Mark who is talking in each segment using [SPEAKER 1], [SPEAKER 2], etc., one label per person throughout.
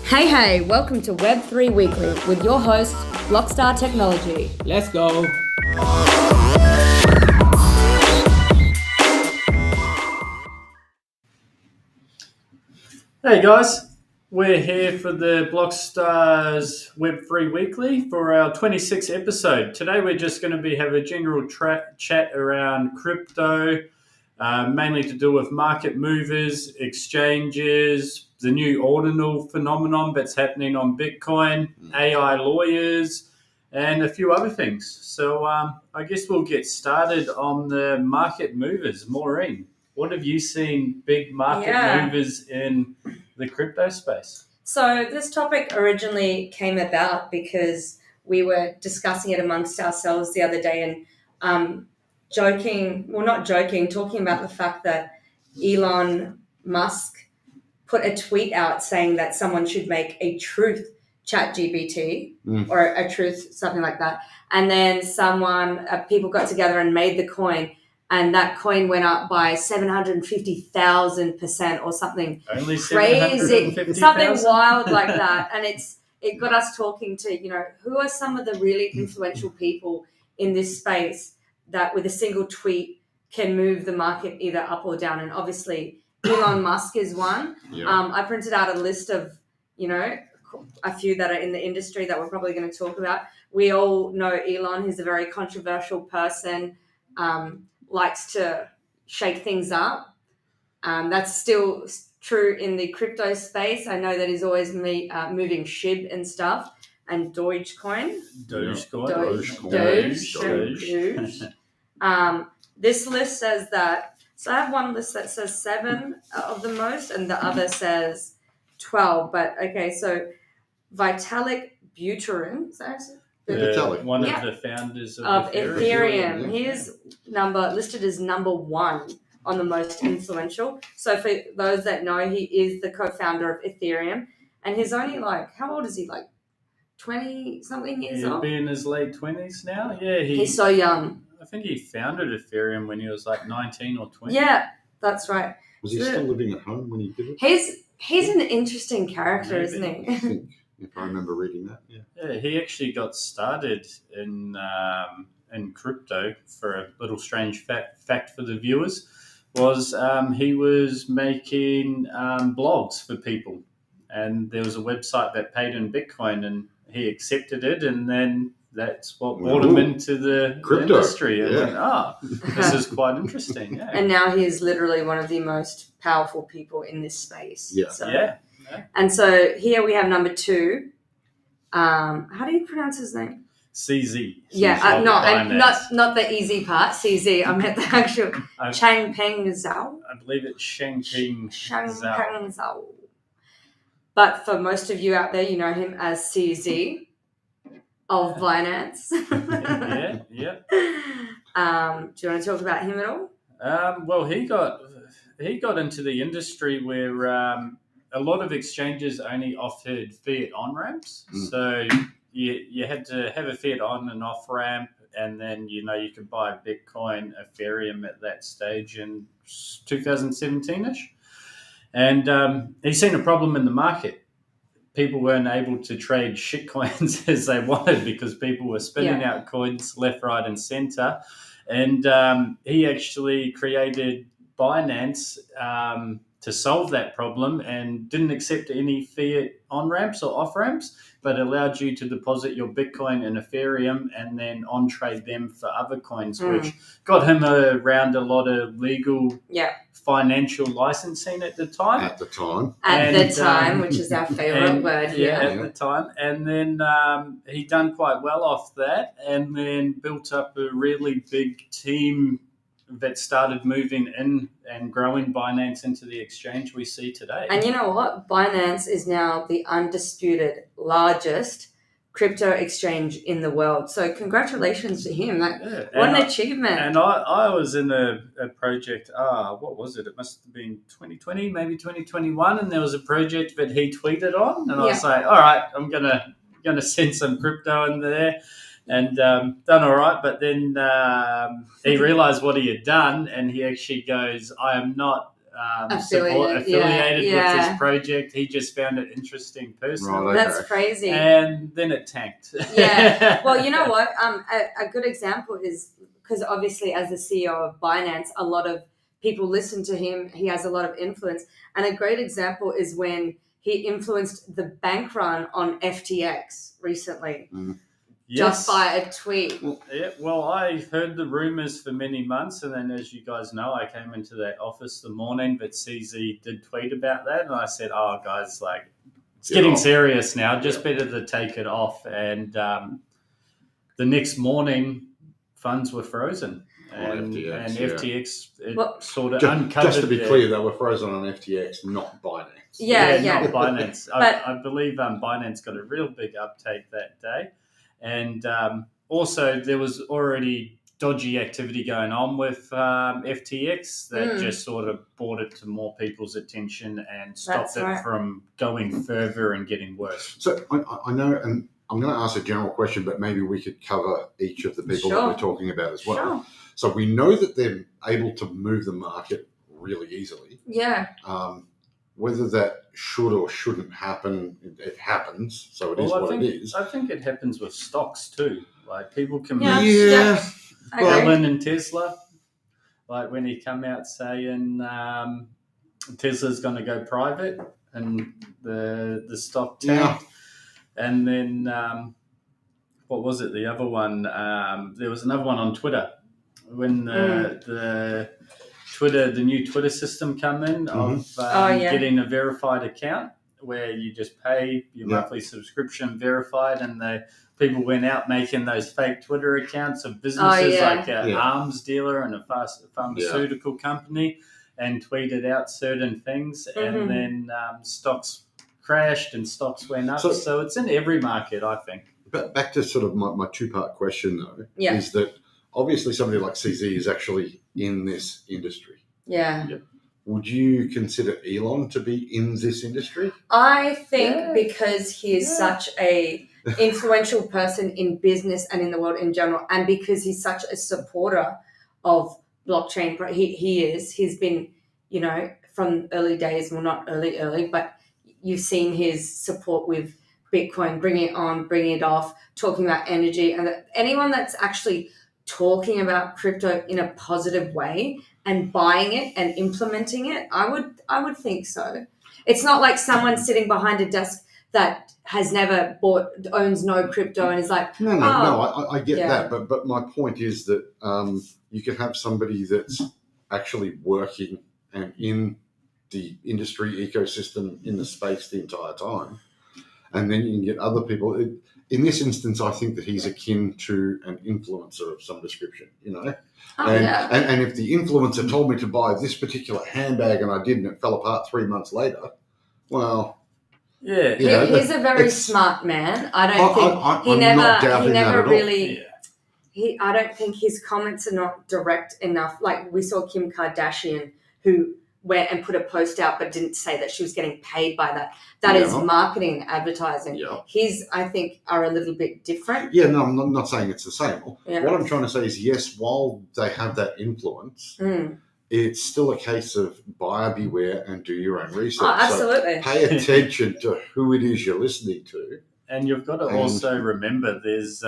[SPEAKER 1] Hey, welcome to Web3 Weekly with your host, Blockstar Technology.
[SPEAKER 2] Let's go.
[SPEAKER 3] Hey guys, we're here for the Blockstars Web3 Weekly for our 26th episode. Today we're just going to have a general chat around crypto, mainly to do with market movers, exchanges, the new ordinal phenomenon that's happening on Bitcoin, AI lawyers, and a few other things. So I guess we'll get started on the market movers. Maureen, what have you seen big market movers in the crypto space?
[SPEAKER 1] So this topic originally came about because we were discussing it amongst ourselves the other day and talking about the fact that Elon Musk put a tweet out saying that someone should make a truth ChatGPT or a truth, something like that. And then people got together and made the coin, and that coin went up by 750,000% or something
[SPEAKER 3] Only
[SPEAKER 1] crazy, something wild like that. And it got us talking to, who are some of the really influential people in this space that with a single tweet can move the market either up or down. And obviously Elon Musk is one.
[SPEAKER 4] Yeah.
[SPEAKER 1] I printed out a list of, a few that are in the industry that we're probably going to talk about. We all know Elon. He's a very controversial person, likes to shake things up. That's still true in the crypto space. I know that he's always moving SHIB and stuff and Dogecoin.
[SPEAKER 3] Doge.
[SPEAKER 1] This list says that, so I have one list that says 7 of the most and the other says 12. But okay, so Vitalik Buterin,
[SPEAKER 3] one of the founders of
[SPEAKER 1] Ethereum. He is listed as number 1 on the most influential. So for those that know, he is the co-founder of Ethereum, and he's only how old is he? 20 something years old.
[SPEAKER 3] He'll be in his late 20s now. Yeah,
[SPEAKER 1] he's so young.
[SPEAKER 3] I think he founded Ethereum when he was 19 or 20.
[SPEAKER 1] Yeah, that's right.
[SPEAKER 4] Was he still living at home when he did it?
[SPEAKER 1] He's an interesting character, isn't he?
[SPEAKER 4] I think, if I remember reading that.
[SPEAKER 3] Yeah, he actually got started in crypto. For a little strange fact for the viewers, was he was making blogs for people, and there was a website that paid in Bitcoin, and he accepted it, and then that's what brought him into the industry. And went, this is quite interesting. Yeah.
[SPEAKER 1] And now he is literally one of the most powerful people in this space.
[SPEAKER 4] Yeah.
[SPEAKER 1] So,
[SPEAKER 3] yeah.
[SPEAKER 1] And so here we have number 2. How do you pronounce his name?
[SPEAKER 3] CZ.
[SPEAKER 1] Yeah, not the easy part. CZ. I meant the actual Changpeng Zhao.
[SPEAKER 3] I believe it's Changpeng Zhao.
[SPEAKER 1] But for most of you out there, you know him as CZ of Binance.
[SPEAKER 3] yeah.
[SPEAKER 1] Do you want to talk about him at all?
[SPEAKER 3] Well, he got into the industry where a lot of exchanges only offered fiat on-ramps. So you had to have a fiat on and off ramp, and then, you could buy Bitcoin, Ethereum at that stage in 2017-ish. And he's seen a problem in the market. People weren't able to trade shit coins as they wanted because people were spinning out coins left, right, and center. And he actually created Binance to solve that problem, and didn't accept any fiat on-ramps or off-ramps, but allowed you to deposit your Bitcoin and Ethereum and then on-trade them for other coins, which got him around a lot of legal financial licensing at the time.
[SPEAKER 4] At the
[SPEAKER 1] time, which is our favorite word here.
[SPEAKER 3] Yeah, at the time. And then he done quite well off that, and then built up a really big team that started moving in and growing Binance into the exchange we see today.
[SPEAKER 1] And you know what? Binance is now the undisputed largest crypto exchange in the world. So congratulations to him. What an achievement.
[SPEAKER 3] And I was in a project, what was it? It must have been 2020, maybe 2021. And there was a project that he tweeted on. And I was like, all right, I'm gonna send some crypto in there. And done all right, but then he realized what he had done, and he actually goes, I am not affiliated with this project. He just found it interesting personally.
[SPEAKER 4] Right, okay.
[SPEAKER 1] That's crazy.
[SPEAKER 3] And then it tanked.
[SPEAKER 1] Yeah. Well, you know what? A good example is because obviously as the CEO of Binance, a lot of people listen to him. He has a lot of influence. And a great example is when he influenced the bank run on FTX recently. Just by a tweet.
[SPEAKER 3] Well, I heard the rumors for many months, and then as you guys know, I came into that office the morning that CZ did tweet about that, and I said, "Oh, guys, like it's getting serious now. Just better to take it off." And the next morning, funds were frozen. And FTX sort of uncovered.
[SPEAKER 4] Just to be clear, they were frozen on FTX, not Binance.
[SPEAKER 1] Yeah.
[SPEAKER 3] Not Binance. I believe Binance got a real big uptake that day. And also, there was already dodgy activity going on with FTX that just sort of brought it to more people's attention and stopped it from going further and getting worse.
[SPEAKER 4] So I know, and I'm going to ask a general question, but maybe we could cover each of the people that we're talking about as well.
[SPEAKER 1] Sure.
[SPEAKER 4] So we know that they're able to move the market really easily.
[SPEAKER 1] Yeah.
[SPEAKER 4] Whether that should or shouldn't happen, it happens. So it is what it is.
[SPEAKER 3] I think it happens with stocks too. Like people can
[SPEAKER 1] move.
[SPEAKER 3] Elon and Tesla. Like when he come out saying Tesla's going to go private and the stock tanked. And then what was it? The other one, there was another one on Twitter when the new Twitter system come in of getting a verified account where you just pay your monthly subscription verified, and the people went out making those fake Twitter accounts of businesses like an arms dealer and a pharmaceutical company and tweeted out certain things, and then stocks crashed and stocks went up. So it's in every market, I think.
[SPEAKER 4] But back to sort of my two-part question, though, is that obviously somebody like CZ is actually in this industry.
[SPEAKER 1] Yeah.
[SPEAKER 4] Would you consider Elon to be in this industry?
[SPEAKER 1] I think because he is such a influential person in business and in the world in general, and because he's such a supporter of blockchain, he's been, from early days, well, not early, but you've seen his support with Bitcoin, bringing it on, bringing it off, talking about energy, and anyone that's actually talking about crypto in a positive way and buying it and implementing it, I would think so. It's not like someone sitting behind a desk that has never owns no crypto and is like,
[SPEAKER 4] no, I get that, but my point is that you can have somebody that's actually working and in the industry ecosystem in the space the entire time, and then you can get other people. In this instance, I think that he's akin to an influencer of some description, And if the influencer told me to buy this particular handbag and I didn't, it fell apart 3 months later, well...
[SPEAKER 1] Yeah, he's a very smart man. I don't think he never really... I don't think his comments are not direct enough. Like we saw Kim Kardashian, who went and put a post out but didn't say that she was getting paid by that. That is marketing and advertising. Yeah. His, I think, are a little bit different.
[SPEAKER 4] Yeah, no, I'm not saying it's the same. What I'm trying to say is, yes, while they have that influence, it's still a case of buyer beware and do your own research.
[SPEAKER 1] Oh, absolutely.
[SPEAKER 4] So pay attention to who it is you're listening to.
[SPEAKER 3] And you've got to also remember there's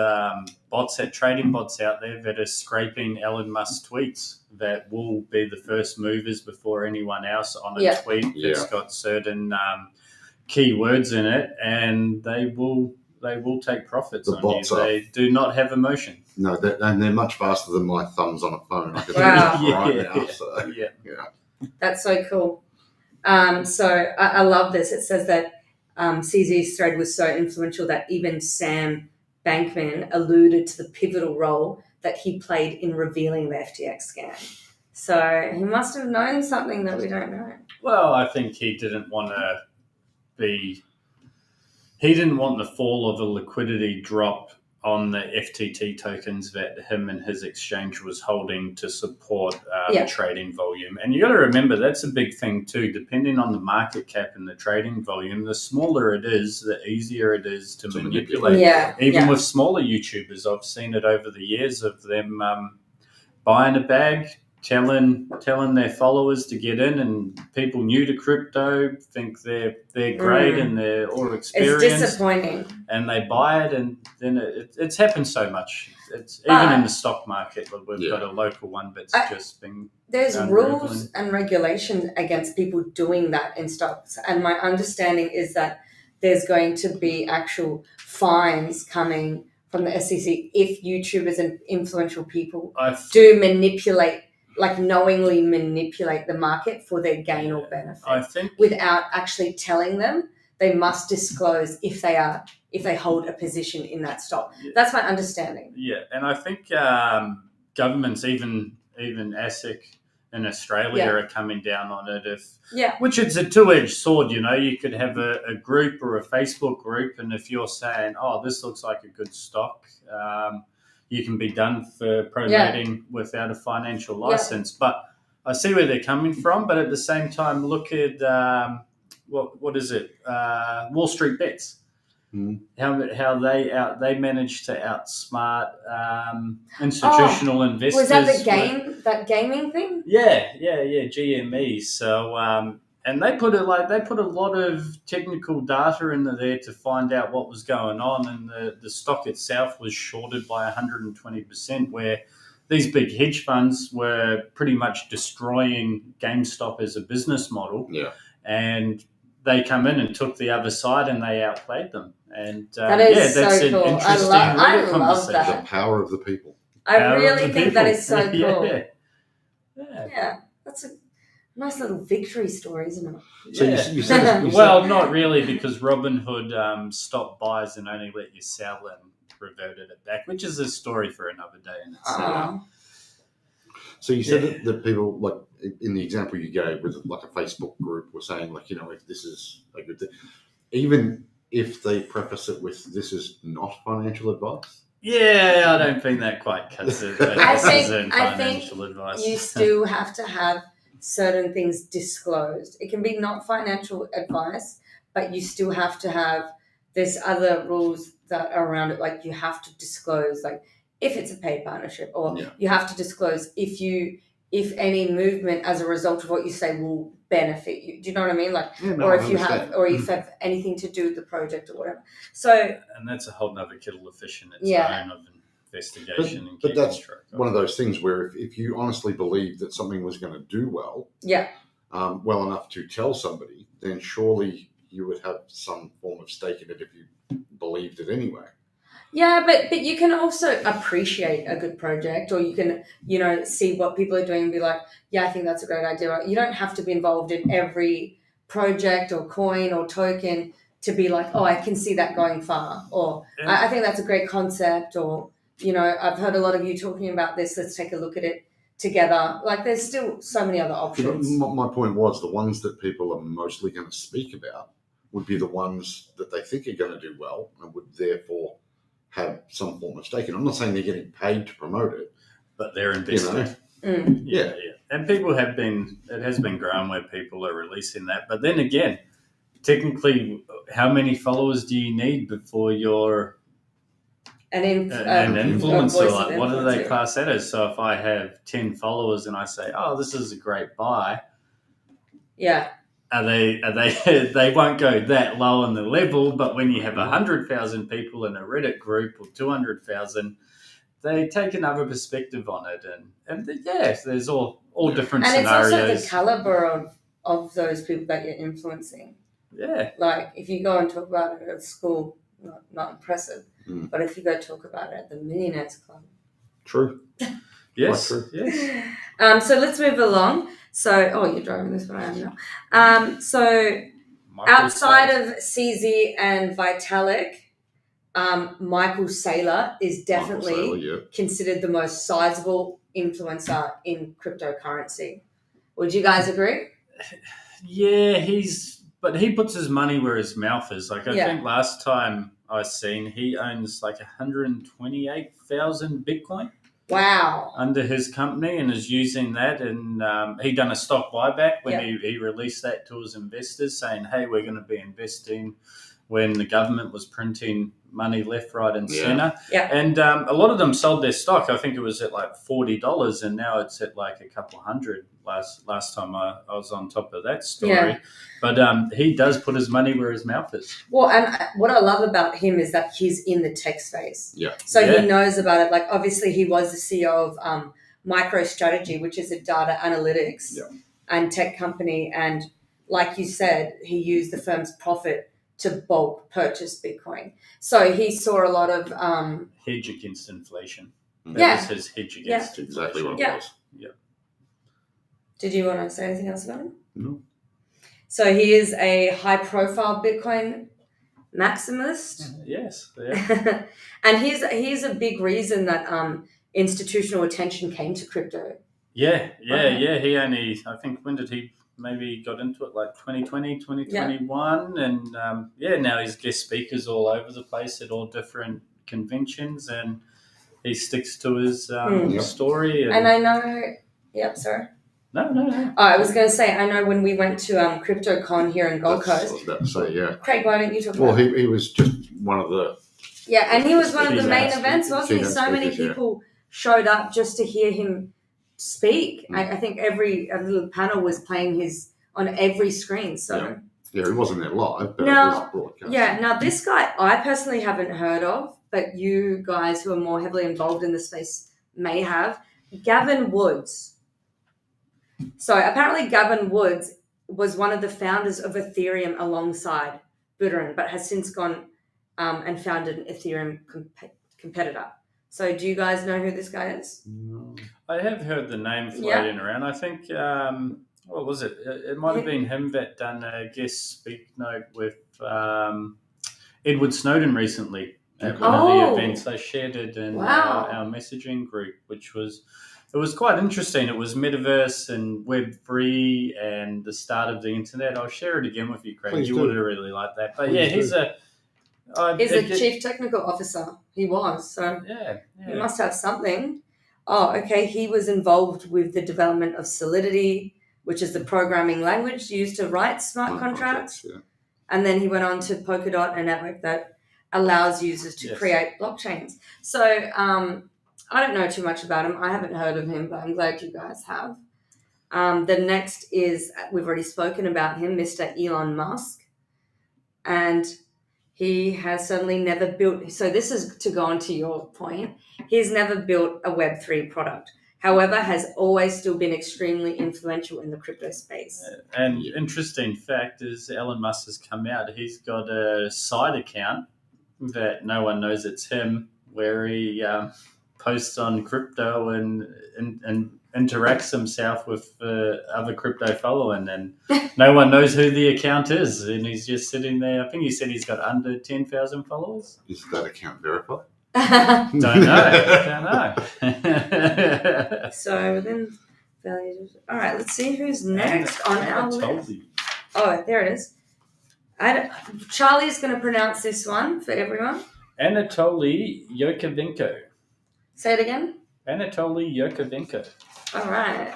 [SPEAKER 3] trading bots out there that are scraping Elon Musk tweets that will be the first movers before anyone else on a tweet that's got certain keywords in it, and they will take profits on you. They do not have emotion.
[SPEAKER 4] No, and they're much faster than my thumbs on a phone. I can tell you right now. So,
[SPEAKER 1] That's so cool. So I love this. It says that CZ's thread was so influential that even Sam Bankman alluded to the pivotal role that he played in revealing the FTX scam. So he must have known something that we don't know.
[SPEAKER 3] Well, I think he didn't want the fall of the liquidity drop on the FTT tokens that him and his exchange was holding to support trading volume. And you got to remember, that's a big thing too. Depending on the market cap and the trading volume, the smaller it is, the easier it is to manipulate. Even with smaller YouTubers, I've seen it over the years of them buying a bag, telling their followers to get in, and people new to crypto think they're great and they're all experienced.
[SPEAKER 1] It's disappointing.
[SPEAKER 3] And they buy it, and then it's happened so much. It's even in the stock market. We've got a local one that's just been.
[SPEAKER 1] There's rules and regulations against people doing that in stocks, and my understanding is that there's going to be actual fines coming from the SEC if YouTubers and influential people do manipulate, like knowingly manipulate the market for their gain or benefit.
[SPEAKER 3] I think
[SPEAKER 1] without actually telling them, they must disclose if they hold a position in that stock. That's my understanding.
[SPEAKER 3] Yeah, and I think governments, even ASIC in Australia, are coming down on it. Which it's a two-edged sword. You could have a group or a Facebook group, and if you're saying, "Oh, this looks like a good stock," you can be done for promoting without a financial license. But I see where they're coming from. But at the same time, look at what is it? Wall Street Bets. How they managed to outsmart institutional investors.
[SPEAKER 1] Was that that gaming thing?
[SPEAKER 3] Yeah, GME. So and they put a lot of technical data in there to find out what was going on, and the stock itself was shorted by 120%, where these big hedge funds were pretty much destroying GameStop as a business model.
[SPEAKER 4] Yeah.
[SPEAKER 3] And they come in and took the other side, and they outplayed them. And
[SPEAKER 1] that's
[SPEAKER 3] so
[SPEAKER 1] cool.
[SPEAKER 3] An interesting
[SPEAKER 1] I love
[SPEAKER 3] conversation.
[SPEAKER 1] that.
[SPEAKER 4] The power of the people.
[SPEAKER 1] I really think that is so cool.
[SPEAKER 3] Yeah.
[SPEAKER 1] That's a nice little victory story, isn't it?
[SPEAKER 4] So you said
[SPEAKER 3] well, not really, because Robinhood stopped buys and only let you sell and reverted it back, which is a story for another day in itself.
[SPEAKER 4] So you said that people, like in the example you gave with like a Facebook group, were saying like, if this is a good thing, even if they preface it with this is not financial advice.
[SPEAKER 3] Yeah, I don't think that quite cuts it.
[SPEAKER 1] I think
[SPEAKER 3] advice.
[SPEAKER 1] You still have to have certain things disclosed. It can be not financial advice, but you still have to have, there's other rules that are around it, like you have to disclose, like if it's a paid partnership, or you have to disclose if any movement as a result of what you say will benefit you. Do you know what I mean? Like, or if you have anything to do with the project or whatever. So,
[SPEAKER 3] and that's a whole nother kettle of fish in its own of investigation.
[SPEAKER 4] But that's one of those things where if you honestly believe that something was going to do well, well enough to tell somebody, then surely you would have some form of stake in it if you believed it anyway.
[SPEAKER 1] Yeah, but you can also appreciate a good project, or you can, see what people are doing and be like, yeah, I think that's a great idea. You don't have to be involved in every project or coin or token to be like, oh, I can see that going far, or I think that's a great concept, or, I've heard a lot of you talking about this. Let's take a look at it together. Like, there's still so many other options.
[SPEAKER 4] My point was the ones that people are mostly going to speak about would be the ones that they think are going to do well and would therefore have some form of stake. And I'm not saying they're getting paid to promote it,
[SPEAKER 3] but they're invested.
[SPEAKER 4] Yeah.
[SPEAKER 3] And people it has been growing where people are releasing that. But then again, technically, how many followers do you need before you're an influencer? Like, what do they class that as? So if I have 10 followers and I say, oh, this is a great buy.
[SPEAKER 1] Yeah.
[SPEAKER 3] They won't go that low on the level, but when you have 100,000 people in a Reddit group or 200,000, they take another perspective on it, and there's all different scenarios.
[SPEAKER 1] And it's also the caliber of those people that you're influencing.
[SPEAKER 3] Yeah,
[SPEAKER 1] like if you go and talk about it at school, not impressive, but if you go talk about it at the Millionaires Club,
[SPEAKER 4] true.
[SPEAKER 3] Yes,
[SPEAKER 4] true.
[SPEAKER 1] Yes. So let's move along. So, you're driving this, but I am now. So, outside of CZ and Vitalik, Michael Saylor is definitely considered the most sizable influencer in cryptocurrency. Would you guys agree?
[SPEAKER 3] Yeah, but he puts his money where his mouth is. Like, I think last time I seen, he owns like 128,000 Bitcoin.
[SPEAKER 1] Wow.
[SPEAKER 3] Under his company, and is using that, and he done a stock buyback when he released that to his investors, saying, hey, we're going to be investing when the government was printing money left, right, and centre.
[SPEAKER 1] Yeah.
[SPEAKER 3] And a lot of them sold their stock. I think it was at like $40, and now it's at like a couple hundred. Last time I was on top of that story.
[SPEAKER 1] Yeah.
[SPEAKER 3] But he does put his money where his mouth is.
[SPEAKER 1] Well, and what I love about him is that he's in the tech space.
[SPEAKER 4] Yeah.
[SPEAKER 1] So he knows about it. Like, obviously, he was the CEO of MicroStrategy, which is a data analytics and tech company. And like you said, he used the firm's profit to bulk purchase Bitcoin. So he saw a lot of
[SPEAKER 3] hedge against inflation.
[SPEAKER 1] Yeah.
[SPEAKER 3] That was his hedge against inflation.
[SPEAKER 4] Exactly what it was.
[SPEAKER 3] Yeah.
[SPEAKER 1] Did you want to say anything else about him?
[SPEAKER 4] No.
[SPEAKER 1] So he is a high-profile Bitcoin maximalist.
[SPEAKER 3] Yes. Yeah.
[SPEAKER 1] And he's a big reason that institutional attention came to crypto.
[SPEAKER 3] Yeah. He only, I think, when did he maybe got into it? Like 2020, 2021. Yeah. And now he's guest speakers all over the place at all different conventions, and he sticks to his story.
[SPEAKER 1] And I know, sorry.
[SPEAKER 3] No.
[SPEAKER 1] Oh, I was going to say, I know when we went to CryptoCon here in Gold Coast.
[SPEAKER 4] I was about to say, yeah.
[SPEAKER 1] Craig, why don't you talk
[SPEAKER 4] about
[SPEAKER 1] it?
[SPEAKER 4] Well, he was just one of the...
[SPEAKER 1] Yeah, and he was one of the main events, wasn't he? So many people showed up just to hear him speak. I think every little panel was playing on every screen. So
[SPEAKER 4] yeah, he wasn't there live, but
[SPEAKER 1] now,
[SPEAKER 4] it was broadcast.
[SPEAKER 1] Yeah, now this guy I personally haven't heard of, but you guys who are more heavily involved in the space may have. Gavin Woods. So apparently Gavin Woods was one of the founders of Ethereum alongside Buterin, but has since gone and founded an Ethereum competitor. So do you guys know who this guy is?
[SPEAKER 3] No. I have heard the name floating around. I think, what was it? It might have been him that done a guest speak note with Edward Snowden recently at one of the events. I shared it in our messaging group, which was... It was quite interesting. It was metaverse and Web3 and the start of the internet. I'll share it again with you, Craig.
[SPEAKER 4] Please
[SPEAKER 3] you
[SPEAKER 4] do.
[SPEAKER 3] would have really liked that. But he's a
[SPEAKER 1] chief technical officer. He was. So he must have something. Oh, okay. He was involved with the development of Solidity, which is the programming language used to write smart contracts.
[SPEAKER 4] Yeah.
[SPEAKER 1] And then he went on to Polkadot, a network that allows users to create blockchains. So, I don't know too much about him. I haven't heard of him, but I'm glad you guys have. The next is, we've already spoken about him, Mr. Elon Musk. And he has certainly never built, so this is to go on to your point, he's never built a Web3 product. However, has always still been extremely influential in the crypto space.
[SPEAKER 3] And interesting fact is Elon Musk has come out. He's got a side account that no one knows it's him, where he... posts on crypto and interacts himself with other crypto following, and no one knows who the account is, and he's just sitting there. I think he said he's got under 10,000 followers.
[SPEAKER 4] Is that account verified?
[SPEAKER 3] Don't know.
[SPEAKER 1] So within values. All right, let's see who's next on our list. Oh, there it is. Charlie's going to pronounce this one for everyone.
[SPEAKER 3] Anatoly Yakovenko.
[SPEAKER 1] Say it again.
[SPEAKER 3] Anatoly Yakovenko.
[SPEAKER 1] All right.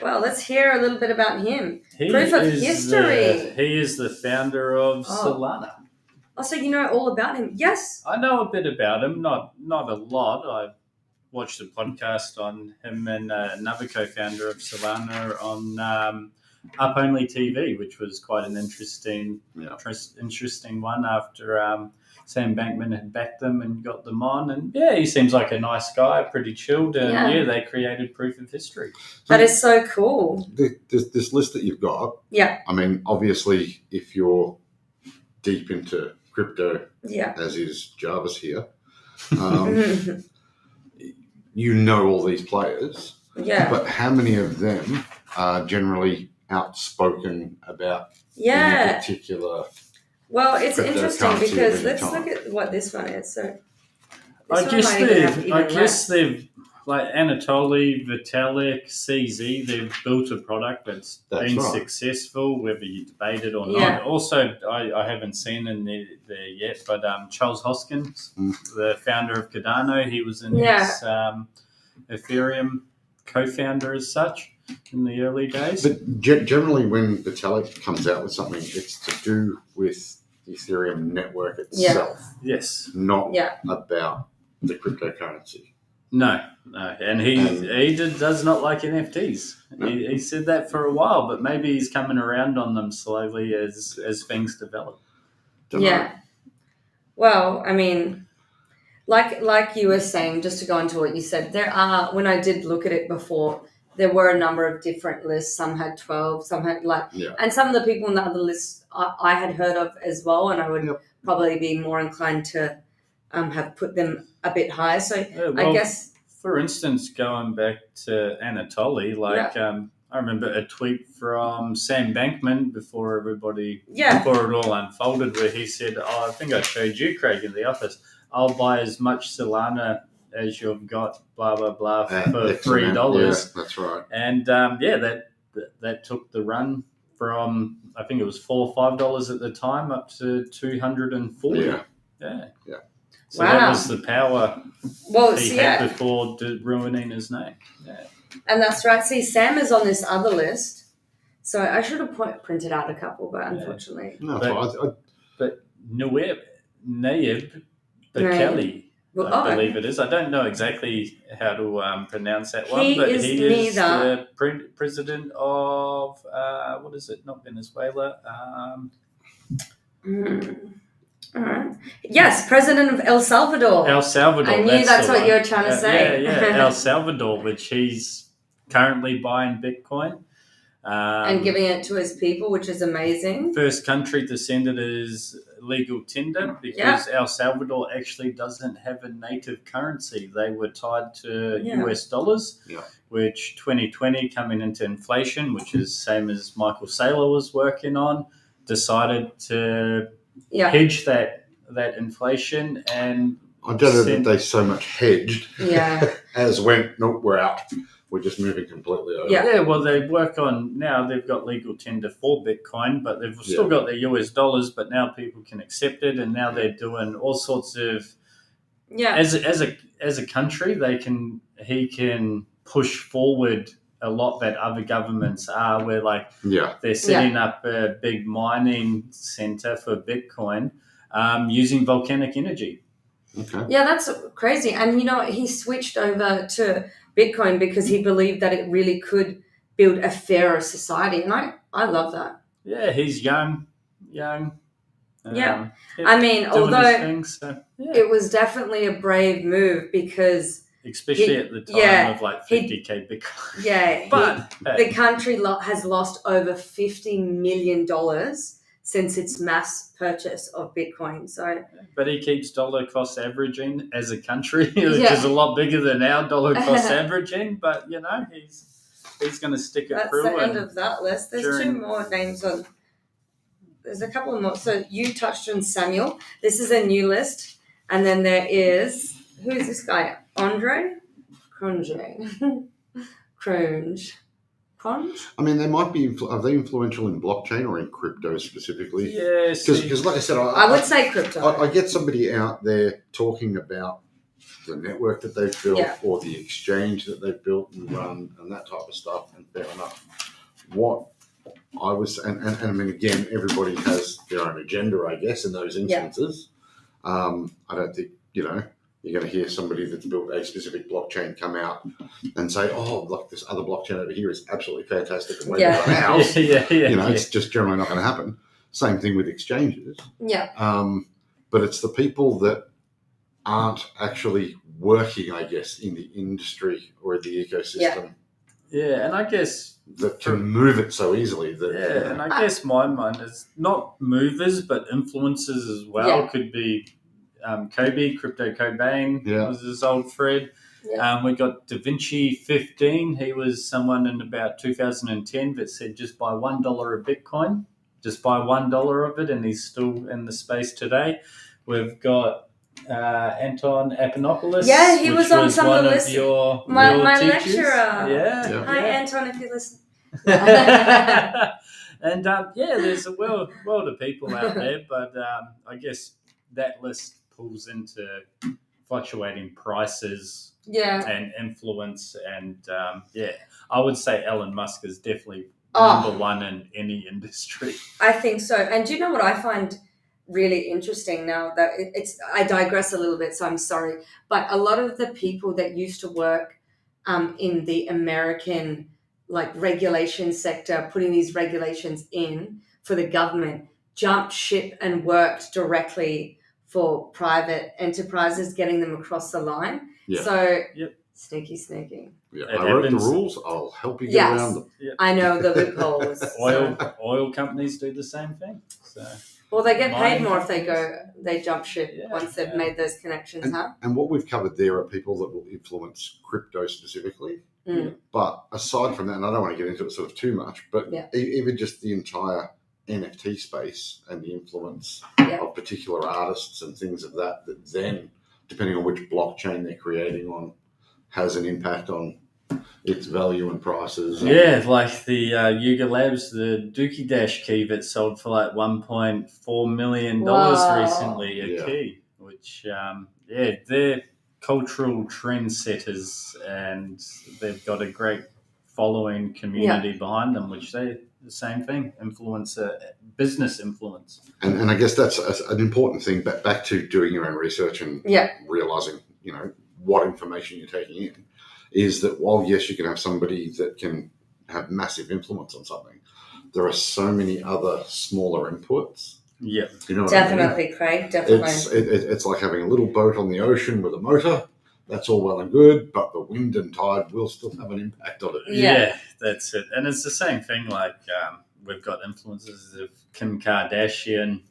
[SPEAKER 1] Well, let's hear a little bit about him. Proof of history.
[SPEAKER 3] He is the founder of Solana.
[SPEAKER 1] Oh, so you know all about him? Yes.
[SPEAKER 3] I know a bit about him, not a lot. I watched a podcast on him and another co-founder of Solana on Up Only TV, which was quite an interesting one after Sam Bankman had backed them and got them on. And he seems like a nice guy, pretty chilled. And they created Proof of History.
[SPEAKER 1] That is so cool.
[SPEAKER 4] This list that you've got.
[SPEAKER 1] Yeah.
[SPEAKER 4] I mean, obviously, if you're deep into crypto, as is Jarvis here, you know all these players.
[SPEAKER 1] Yeah.
[SPEAKER 4] But how many of them are generally outspoken about any particular...
[SPEAKER 1] Well, it's interesting because let's look at what this one is. So,
[SPEAKER 3] I guess they've like Anatoly, Vitalik, CZ. They've built a product that's been successful, whether you debate it or not. Also, I haven't seen in there yet, but Charles Hoskins, the founder of Cardano, he was in his Ethereum co-founder as such in the early days.
[SPEAKER 4] But generally when Vitalik comes out with something, it's to do with the Ethereum network itself.
[SPEAKER 3] Yes.
[SPEAKER 4] Not about the cryptocurrency.
[SPEAKER 3] No, and he does not like NFTs. No. He said that for a while, but maybe he's coming around on them slowly as things develop.
[SPEAKER 1] Yeah. Well, I mean, like you were saying, just to go into what you said, there are, when I did look at it before, there were a number of different lists. Some had 12, some had and some of the people in the other lists I had heard of as well, and I would probably be more inclined to have put them a bit higher. So I guess,
[SPEAKER 3] for instance, going back to Anatoly, I remember a tweet from Sam Bankman before before it all unfolded, where he said, I think I showed you, Craig, in the office, I'll buy as much Solana as you've got, blah, blah, blah, for $3.
[SPEAKER 4] Yeah, that's right.
[SPEAKER 3] And, that took the run from, I think it was $4 or $5 at the time, up to 240. Yeah. So that was the power he had before ruining his name. Yeah.
[SPEAKER 1] And that's right. See, Sam is on this other list. So I should have printed out a couple, but unfortunately.
[SPEAKER 4] No,
[SPEAKER 3] but Nayib Bekele, I believe it is. I don't know exactly how to pronounce that one, but he is the president of, what is it? Not Venezuela.
[SPEAKER 1] All right. Yes, president of El Salvador.
[SPEAKER 3] El Salvador.
[SPEAKER 1] I knew that's what you were trying to say.
[SPEAKER 3] El Salvador, which he's currently buying Bitcoin.
[SPEAKER 1] And giving it to his people, which is amazing.
[SPEAKER 3] First country to send it as legal tender, because El Salvador actually doesn't have a native currency. They were tied to US dollars, which 2020, coming into inflation, which is same as Michael Saylor was working on, decided to hedge that inflation. And
[SPEAKER 4] I don't know that they so much hedged as went, nope, we're out. We're just moving completely over.
[SPEAKER 3] Yeah, well, they work on, now they've got legal tender for Bitcoin, but they've still got their US dollars, but now people can accept it, and now they're doing all sorts of, as a country, he can push forward a lot that other governments are, where they're setting up a big mining center for Bitcoin using volcanic energy.
[SPEAKER 4] Okay.
[SPEAKER 1] Yeah, that's crazy. And he switched over to Bitcoin because he believed that it really could build a fairer society. And I love that.
[SPEAKER 3] Yeah, he's young.
[SPEAKER 1] I mean, although it was definitely a brave move, because
[SPEAKER 3] especially at the time of 50K Bitcoin.
[SPEAKER 1] Yeah, but the country has lost over $50 million since its mass purchase of Bitcoin. So,
[SPEAKER 3] but he keeps dollar cost averaging as a country, which is a lot bigger than our dollar cost averaging. But he's going to stick it through.
[SPEAKER 1] That's the end of that list. There's two more names on. There's a couple more. So you touched on Samuel. This is a new list, and then there is, who is this guy? Andre Cronje.
[SPEAKER 4] I mean, they might be. Are they influential in blockchain or in crypto specifically?
[SPEAKER 3] Yes.
[SPEAKER 4] Because, like I said,
[SPEAKER 1] I would say crypto.
[SPEAKER 4] I get somebody out there talking about the network that they've built or the exchange that they've built and run and that type of stuff. And fair enough. What I was, and I mean, again, everybody has their own agenda, I guess, in those instances. I don't think you're going to hear somebody that's built a specific blockchain come out and say, "Oh, look, this other blockchain over here is absolutely fantastic and way better than ours." It's just generally not going to happen. Same thing with exchanges. But it's the people that aren't actually working, I guess, in the industry or the ecosystem.
[SPEAKER 3] Yeah, and I guess
[SPEAKER 4] that can move it so easily.
[SPEAKER 3] And I guess my mind is not movers, but influencers as well. Could be. Kobe, Crypto Cobain was his old friend. We got Da Vinci 15. He was someone in about 2010 that said just buy $1 of Bitcoin, just buy $1 of it, and he's still in the space today. We've got Anton Aponopoulos.
[SPEAKER 1] Yeah, he was on some of the lists. My
[SPEAKER 3] teachers.
[SPEAKER 1] Lecturer. Hi, Anton, if you listen.
[SPEAKER 3] And there's a world of people out there, but I guess that list pulls into fluctuating prices and influence, and I would say Elon Musk is definitely number one in any industry.
[SPEAKER 1] I think so. And do you know what I find really interesting now that I digress a little bit, so I'm sorry, but a lot of the people that used to work in the American like regulation sector, putting these regulations in for the government, jumped ship and worked directly for private enterprises, getting them across the line.
[SPEAKER 4] Yeah.
[SPEAKER 1] So
[SPEAKER 3] Yep.
[SPEAKER 1] sneaky.
[SPEAKER 4] Yeah,
[SPEAKER 3] It
[SPEAKER 4] I wrote the
[SPEAKER 3] happens.
[SPEAKER 4] rules. I'll help you get around them.
[SPEAKER 3] Yep.
[SPEAKER 1] I know the loopholes.
[SPEAKER 3] Oil companies do the same thing. So.
[SPEAKER 1] Well, they get paid
[SPEAKER 3] Mining
[SPEAKER 1] more
[SPEAKER 3] companies.
[SPEAKER 1] if they jump ship once they've made those connections,
[SPEAKER 4] And what we've covered there are people that will influence crypto specifically.
[SPEAKER 1] Mm.
[SPEAKER 4] But aside from that, and I don't want to get into it sort of too much, but even just the entire NFT space and the influence of particular artists and things of that then, depending on which blockchain they're creating on, has an impact on its value and prices.
[SPEAKER 3] Yeah, like the Yuga Labs, the Dookie Dash key that sold for like $1.4 million recently, a key, which, they're cultural trendsetters and they've got a great following community behind them, which they, the same thing, business influence.
[SPEAKER 4] And I guess that's an important thing, but back to doing your own research and realizing, what information you're taking in, is that while, yes, you can have somebody that can have massive influence on something, there are so many other smaller inputs.
[SPEAKER 3] Yeah.
[SPEAKER 4] You know what
[SPEAKER 1] Definitely,
[SPEAKER 4] I mean?
[SPEAKER 1] Craig, definitely.
[SPEAKER 4] It's like having a little boat on the ocean with a motor. That's all well and good, but the wind and tide will still have an impact on it.
[SPEAKER 3] Yeah, that's it. And it's the same thing, like we've got influences of Kim Kardashian.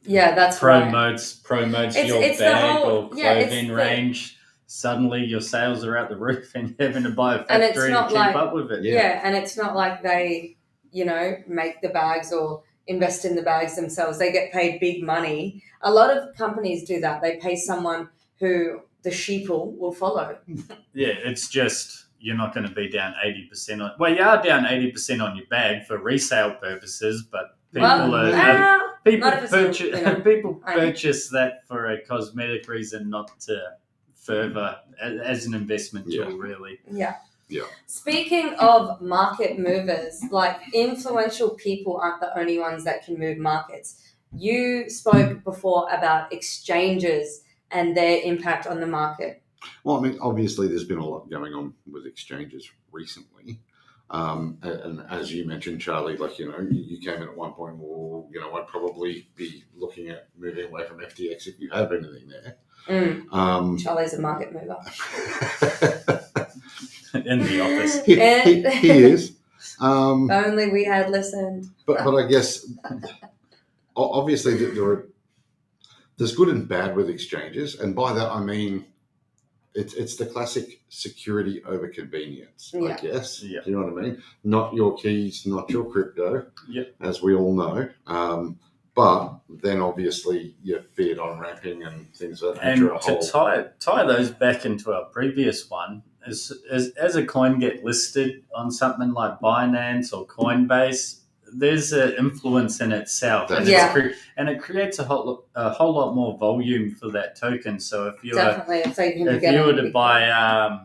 [SPEAKER 1] Yeah, that's
[SPEAKER 3] promotes your
[SPEAKER 1] it's
[SPEAKER 3] bag or clothing range. Suddenly your sales are out the roof and you're having to buy a factory to keep up with it.
[SPEAKER 1] Yeah, and it's not like they, make the bags or invest in the bags themselves. They get paid big money. A lot of companies do that. They pay someone who the sheeple will follow.
[SPEAKER 3] Yeah, it's just you're not going to be down 80% on. Well, you are down 80% on your bag for resale purposes, but people purchase that for a cosmetic reason, not to further as an investment tool, really.
[SPEAKER 1] Yeah.
[SPEAKER 4] Yeah.
[SPEAKER 1] Speaking of market movers, like influential people aren't the only ones that can move markets. You spoke before about exchanges and their impact on the market.
[SPEAKER 4] Well, I mean, obviously there's been a lot going on with exchanges recently. And as you mentioned, Charlie, you came in at one point, I'd probably be looking at moving away from FTX if you have anything there.
[SPEAKER 1] Charlie's a market mover.
[SPEAKER 3] In the office.
[SPEAKER 4] He is.
[SPEAKER 1] Only we had listened.
[SPEAKER 4] But I guess, obviously, there's good and bad with exchanges. And by that, I mean, it's the classic security over convenience, I guess.
[SPEAKER 3] Yeah.
[SPEAKER 4] Do you know what I mean? Not your keys, not your crypto, as we all know. But then obviously your fiat on-ramping and things of that nature.
[SPEAKER 3] And to tie those back into our previous one, as a coin get listed on something like Binance or Coinbase, there's an influence in itself. And it creates a whole lot more volume for that token. So if you were to buy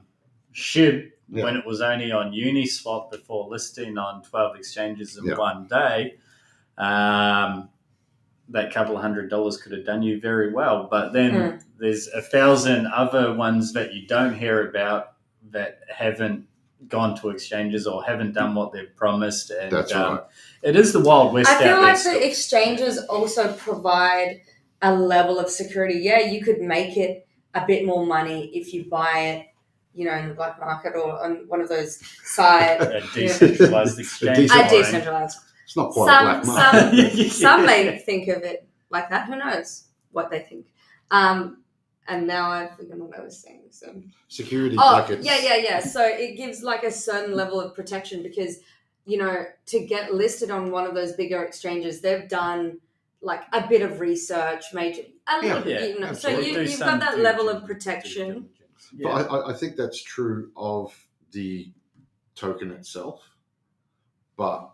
[SPEAKER 3] SHIB when it was only on Uniswap before listing on 12 exchanges in one day, that couple of $100 could have done you very well. But then there's 1,000 other ones that you don't hear about that haven't gone to exchanges or haven't done what they've promised. And
[SPEAKER 4] that's right.
[SPEAKER 3] It is the Wild West.
[SPEAKER 1] I feel like the exchanges also provide a level of security. Yeah, you could make it a bit more money if you buy it, in the black market or on one of those side.
[SPEAKER 3] A decentralized exchange.
[SPEAKER 1] Decentralized.
[SPEAKER 4] It's not quite a black market.
[SPEAKER 1] Some may think of it like that. Who knows what they think? And now I've forgotten what I was saying. So
[SPEAKER 4] security buckets.
[SPEAKER 1] Yeah. So it gives like a certain level of protection because, to get listed on one of those bigger exchanges, they've done like a bit of research, so you've got that level of protection.
[SPEAKER 4] But I think that's true of the token itself. But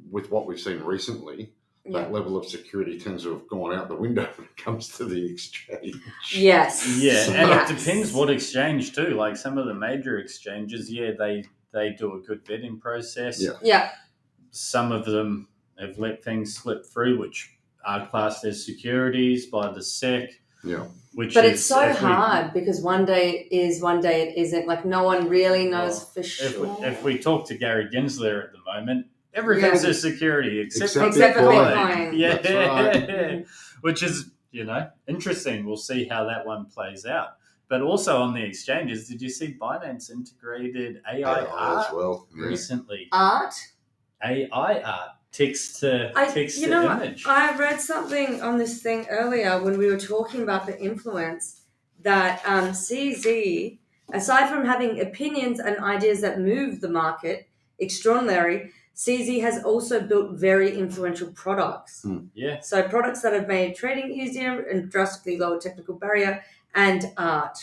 [SPEAKER 4] with what we've seen recently, that level of security tends to have gone out the window when it comes to the exchange.
[SPEAKER 1] Yes.
[SPEAKER 3] Yeah, and it depends what exchange too. Like some of the major exchanges, they do a good vetting process.
[SPEAKER 1] Yeah.
[SPEAKER 3] Some of them have let things slip through, which are classed as securities by the SEC.
[SPEAKER 4] Yeah.
[SPEAKER 1] But it's so hard because one day is, one day it isn't. Like no one really knows for sure.
[SPEAKER 3] If we talk to Gary Gensler at the moment, everything's a security except for
[SPEAKER 1] Bitcoin.
[SPEAKER 3] Yeah.
[SPEAKER 4] That's right.
[SPEAKER 3] Which is, interesting. We'll see how that one plays out. But also on the exchanges, did you see Binance integrated AI art
[SPEAKER 4] as well
[SPEAKER 3] recently?
[SPEAKER 1] Art?
[SPEAKER 3] AI art. Text to image.
[SPEAKER 1] I read something on this thing earlier when we were talking about the influence that CZ, aside from having opinions and ideas that move the market extraordinary, CZ has also built very influential products.
[SPEAKER 3] Yeah.
[SPEAKER 1] So products that have made trading easier and drastically lower technical barrier and art.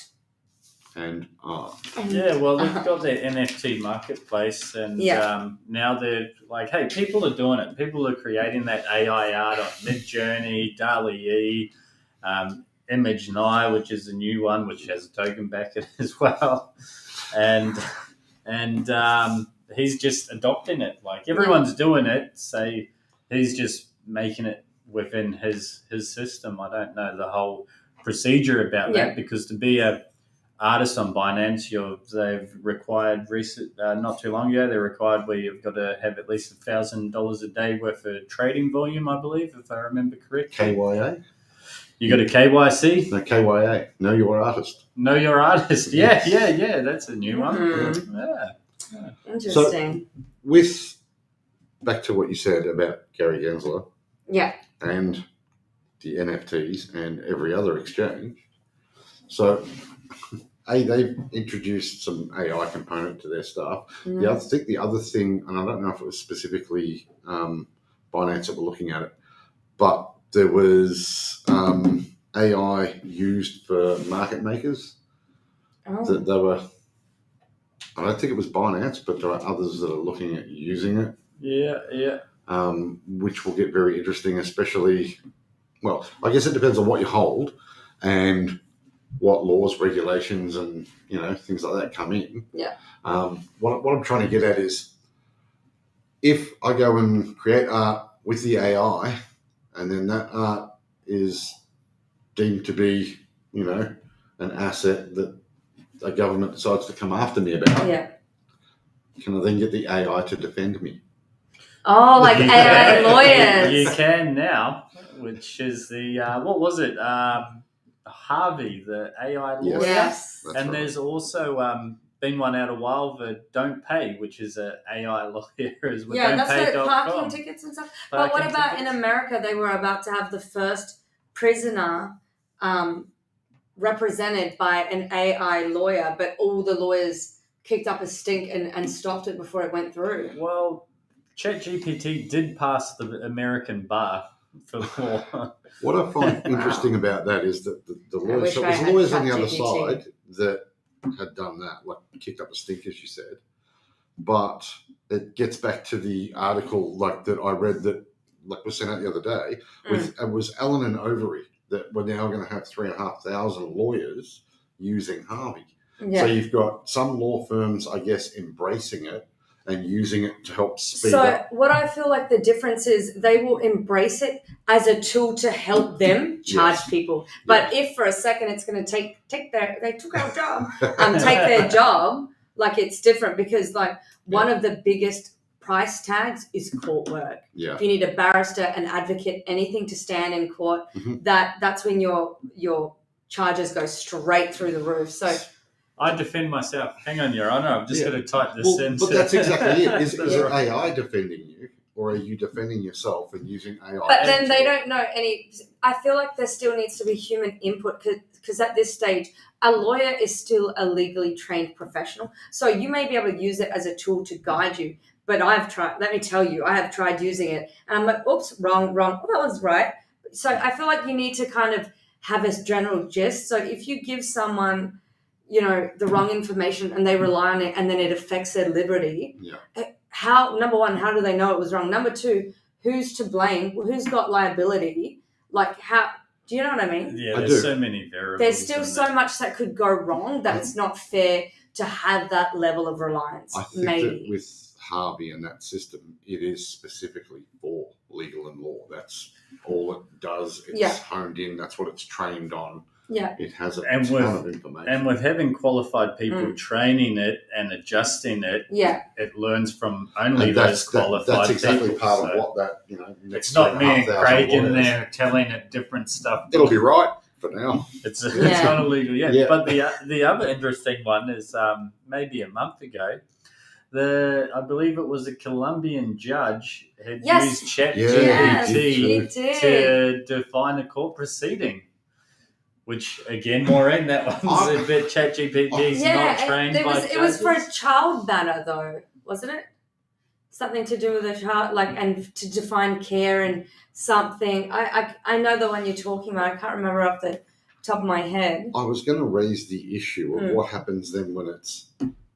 [SPEAKER 3] Yeah, well, they've got their NFT marketplace, and now they're like, hey, people are doing it. People are creating that AI art on Midjourney, DALL-E, Image Nye, which is a new one, which has a token back it as well, and he's just adopting it. Like everyone's doing it, so he's just making it within his system. I don't know the whole procedure about that, because to be a artist on Binance, they've required not too long ago, they required where you've got to have at least $1,000 a day worth of trading volume, I believe, if I remember correctly.
[SPEAKER 4] KYA?
[SPEAKER 3] You got a KYC?
[SPEAKER 4] No, KYA. Know your artist.
[SPEAKER 3] Know your artist. Yeah. That's a new one.
[SPEAKER 1] Yeah. Interesting.
[SPEAKER 4] So, back to what you said about Gary Gensler.
[SPEAKER 1] Yeah.
[SPEAKER 4] And the NFTs and every other exchange. So, they've introduced some AI component to their stuff. I think the other thing, and I don't know if it was specifically Binance that were looking at it, but there was AI used for market makers. That they were. I don't think it was Binance, but there are others that are looking at using it.
[SPEAKER 3] Yeah.
[SPEAKER 4] Which will get very interesting, especially. Well, I guess it depends on what you hold and what laws, regulations, and things like that come in.
[SPEAKER 1] Yeah.
[SPEAKER 4] What I'm trying to get at is, if I go and create art with the AI, and then that art is deemed to be, an asset that a government decides to come after me about, can I then get the AI to defend me?
[SPEAKER 1] Oh, like AI lawyers.
[SPEAKER 3] You can now, which is the what was it? Harvey, the AI lawyer.
[SPEAKER 1] Yes.
[SPEAKER 3] And there's also been one out a while, the Don't Pay, which is an AI lawyer as well.
[SPEAKER 1] Yeah, that's the parking tickets and stuff. But what about in America? They were about to have the first prisoner represented by an AI lawyer, but all the lawyers kicked up a stink and stopped it before it went through.
[SPEAKER 3] Well, ChatGPT did pass the American bar for law.
[SPEAKER 4] What I find interesting about that is that the lawyers, so it was lawyers on the other side that had done that, like kicked up a stink, as you said. But it gets back to the article that I read that was sent out the other day. It was Allen and Overy that we're now going to have 3,500 lawyers using Harvey. Yeah. So you've got some law firms, I guess, embracing it and using it to help speed up.
[SPEAKER 1] So what I feel like the difference is they will embrace it as a tool to help them charge people. But if for a second it's going to they took our job, take their job, it's different because one of the biggest price tags is court work.
[SPEAKER 4] Yeah.
[SPEAKER 1] If you need a barrister, an advocate, anything to stand in court, that's when your charges go straight through the roof. So
[SPEAKER 3] I defend myself. Hang on, Your Honour. I've just got to type this in.
[SPEAKER 4] But that's exactly it. Is it AI defending you, or are you defending yourself and using AI?
[SPEAKER 1] But then they don't know any. I feel like there still needs to be human input because at this stage, a lawyer is still a legally trained professional. So you may be able to use it as a tool to guide you. But I've tried. Let me tell you, I have tried using it, and I'm like, "Oops, wrong. Oh, that was right." So I feel like you need to kind of have a general gist. So if you give someone the wrong information and they rely on it and then it affects their liberty.
[SPEAKER 4] Yeah.
[SPEAKER 1] Number one, how do they know it was wrong? Number two, who's to blame? Who's got liability? How, do you know what I mean?
[SPEAKER 3] Yeah, there's so many variables.
[SPEAKER 1] There's still so much that could go wrong that it's not fair to have that level of reliance.
[SPEAKER 4] I think that with Harvey and that system, it is specifically for legal and law. That's all it does. It's honed in. That's what it's trained on.
[SPEAKER 1] Yeah.
[SPEAKER 4] It has a ton of information.
[SPEAKER 3] And with having qualified people training it and adjusting it, it learns from only those qualified people.
[SPEAKER 4] That's exactly part of what that,
[SPEAKER 3] it's not me and Craig in there telling it different stuff.
[SPEAKER 4] It'll be right for now.
[SPEAKER 3] It's not illegal yet. Yeah. But the other interesting one is maybe a month ago, I believe it was a Colombian judge had used ChatGPT to define a court proceeding. Which, again, Maureen, that one's a bit ChatGPT's not trained by judges.
[SPEAKER 1] It was for a child matter, though, wasn't it? Something to do with a child, and to define care and something. I know the one you're talking about. I can't remember off the top of my head.
[SPEAKER 4] I was going to raise the issue of what happens then when it's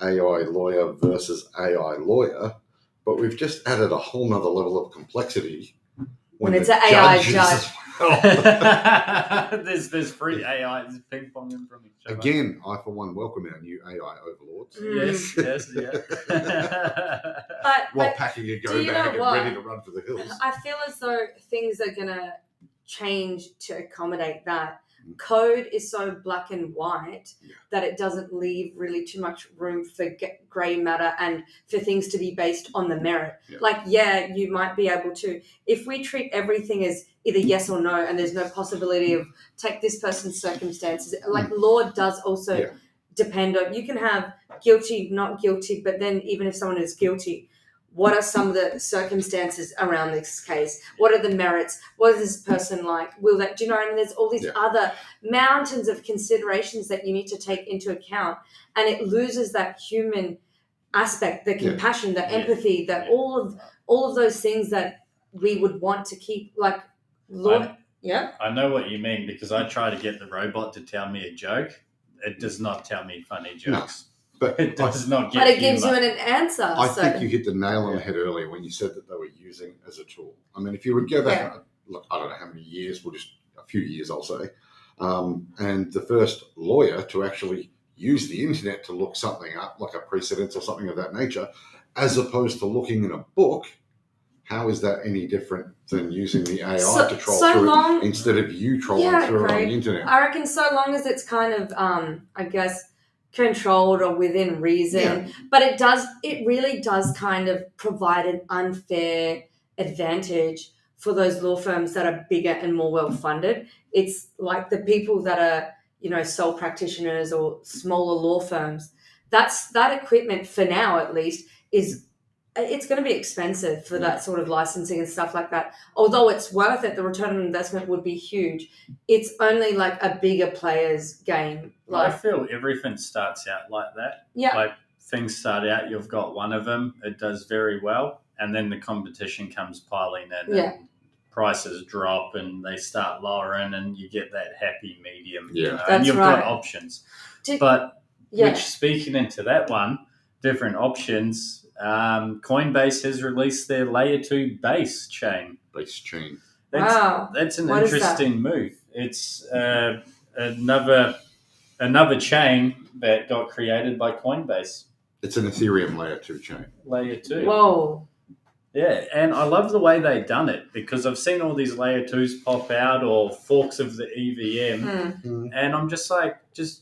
[SPEAKER 4] AI lawyer versus AI lawyer, but we've just added a whole nother level of complexity when
[SPEAKER 1] it's an AI judge.
[SPEAKER 3] There's free AI ping ponging from each other.
[SPEAKER 4] Again, I for one welcome our new AI overlords.
[SPEAKER 3] Yes,
[SPEAKER 4] While packing a go bag and ready to run for the hills.
[SPEAKER 1] I feel as though things are going to change to accommodate that. Code is so black and white that it doesn't leave really too much room for grey matter and for things to be based on the merit. You might be able to, if we treat everything as either yes or no, and there's no possibility of take this person's circumstances, law does also depend on, you can have guilty, not guilty, but then even if someone is guilty, what are some of the circumstances around this case? What are the merits? What is this person like? Will that, do you know what I mean? There's all these other mountains of considerations that you need to take into account, and it loses that human aspect, the compassion, the empathy, that all of those things that we would want to keep, I
[SPEAKER 3] know what you mean, because I try to get the robot to tell me a joke. It does not tell me funny jokes.
[SPEAKER 4] No. But
[SPEAKER 3] it does not get
[SPEAKER 1] But it gives you an answer.
[SPEAKER 4] I think you hit the nail on the head earlier when you said that they were using it as a tool. I mean, if you would go back, I don't know how many years, just a few years, I'll say, and the first lawyer to actually use the internet to look something up, like a precedence or something of that nature, as opposed to looking in a book, how is that any different than using the AI to troll through it instead of you trolling through it on the internet?
[SPEAKER 1] I reckon so long as it's kind of, I guess, controlled or within reason, but it really does kind of provide an unfair advantage for those law firms that are bigger and more well-funded. It's like the people that are, sole practitioners or smaller law firms, that equipment for now at least it's going to be expensive for that sort of licensing and stuff like that. Although it's worth it, the return on investment would be huge. It's only like a bigger player's game.
[SPEAKER 3] I feel everything starts out like that.
[SPEAKER 1] Yeah.
[SPEAKER 3] Like things start out, you've got one of them, it does very well, and then the competition comes piling in and prices drop and they start lowering and you get that happy medium.
[SPEAKER 4] Yeah.
[SPEAKER 3] And you've got options. Which speaking into that one, different options, Coinbase has released their layer 2 base chain. That's an interesting move. It's another chain that got created by Coinbase.
[SPEAKER 4] It's an Ethereum layer 2 chain.
[SPEAKER 3] Layer 2.
[SPEAKER 1] Whoa.
[SPEAKER 3] Yeah, and I love the way they done it, because I've seen all these layer 2s pop out or forks of the EVM, and I'm just like,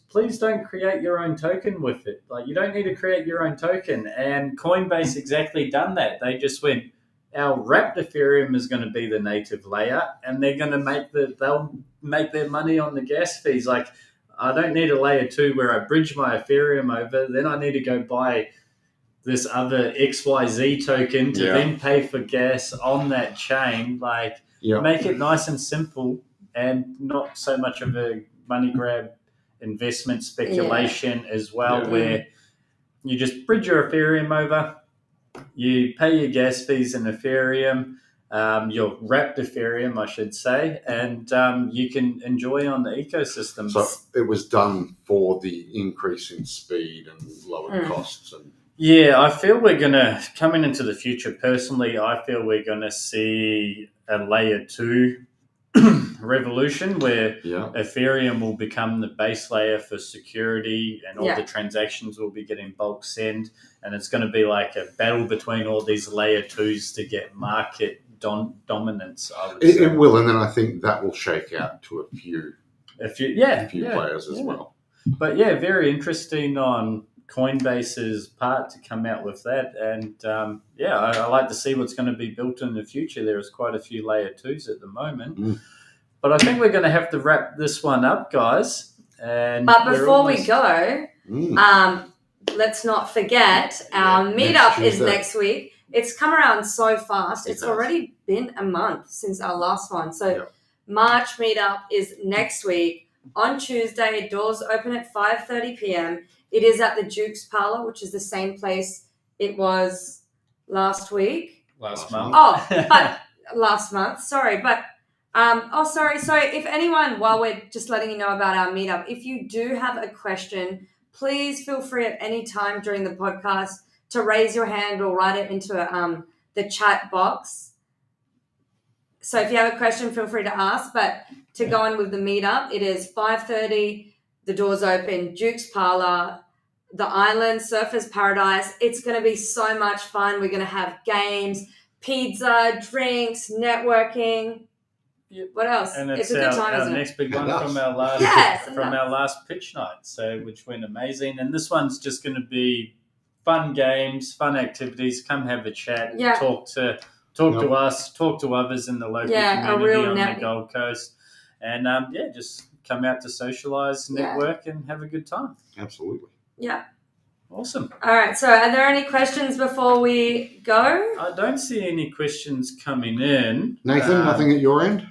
[SPEAKER 3] please don't create your own token with it. Like, you don't need to create your own token. And Coinbase exactly done that. They just went, our wrapped Ethereum is going to be the native layer, and they're going to they'll make their money on the gas fees. Like, I don't need a layer 2 where I bridge my Ethereum over, then I need to go buy this other XYZ token to then pay for gas on that chain. Like, make it nice and simple and not so much of a money grab investment speculation as well, where you just bridge your Ethereum over, you pay your gas fees in Ethereum, your wrapped Ethereum, I should say, and you can enjoy on the ecosystem.
[SPEAKER 4] So it was done for the increase in speed and lower costs. And
[SPEAKER 3] yeah, I feel we're going to, coming into the future, personally, I feel we're going to see a layer 2 revolution where Ethereum will become the base layer for security, and all the transactions will be getting bulk send, and it's going to be like a battle between all these layer 2s to get market dominance, I would
[SPEAKER 4] It,
[SPEAKER 3] say.
[SPEAKER 4] it will, and then I think that will shake out to a few players as well.
[SPEAKER 3] But yeah, very interesting on Coinbase's part to come out with that. And I like to see what's going to be built in the future. There is quite a few layer 2s at the moment. But I think we're going to have to wrap this one up, guys.
[SPEAKER 1] But before we go, let's not forget our meetup is next week. It's come around so fast. It's already been a month since our last one. So March meetup is next week on Tuesday. Doors open at 5:30 p.m. It is at the Duke's Parlor, which is the same place it was last week.
[SPEAKER 3] Last month.
[SPEAKER 1] Oh, but last month. Sorry, but sorry. So if anyone, while we're just letting you know about our meetup, if you do have a question, please feel free at any time during the podcast to raise your hand or write it into the chat box. So if you have a question, feel free to ask. But to go on with the meetup, it is 5:30. The doors open. Duke's Parlor, the Island, Surfers Paradise. It's going to be so much fun. We're going to have games, pizza, drinks, networking.
[SPEAKER 3] Yep.
[SPEAKER 1] What else?
[SPEAKER 3] And
[SPEAKER 1] it's a good time,
[SPEAKER 3] our
[SPEAKER 1] isn't it?
[SPEAKER 3] next big one from our last our last pitch night, which went amazing. And this one's just going to be fun games, fun activities. Come have a chat, talk to us, talk to others in the local community on the Gold Coast, and just come out to socialise, network, and have a good time.
[SPEAKER 4] Absolutely.
[SPEAKER 1] Yeah.
[SPEAKER 3] Awesome.
[SPEAKER 1] All right. So, are there any questions before we go?
[SPEAKER 3] I don't see any questions coming in.
[SPEAKER 4] Nathan, nothing at your end?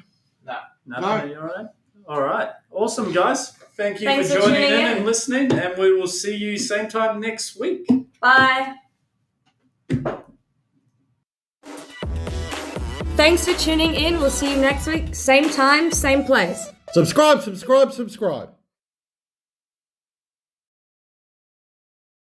[SPEAKER 3] Nothing at your end? All right. Awesome, guys. Thanks for joining
[SPEAKER 1] tuning
[SPEAKER 3] in and listening, and we will see you same time next week.
[SPEAKER 1] Bye. Thanks for tuning in. We'll see you next week. Same time, same place.
[SPEAKER 4] Subscribe.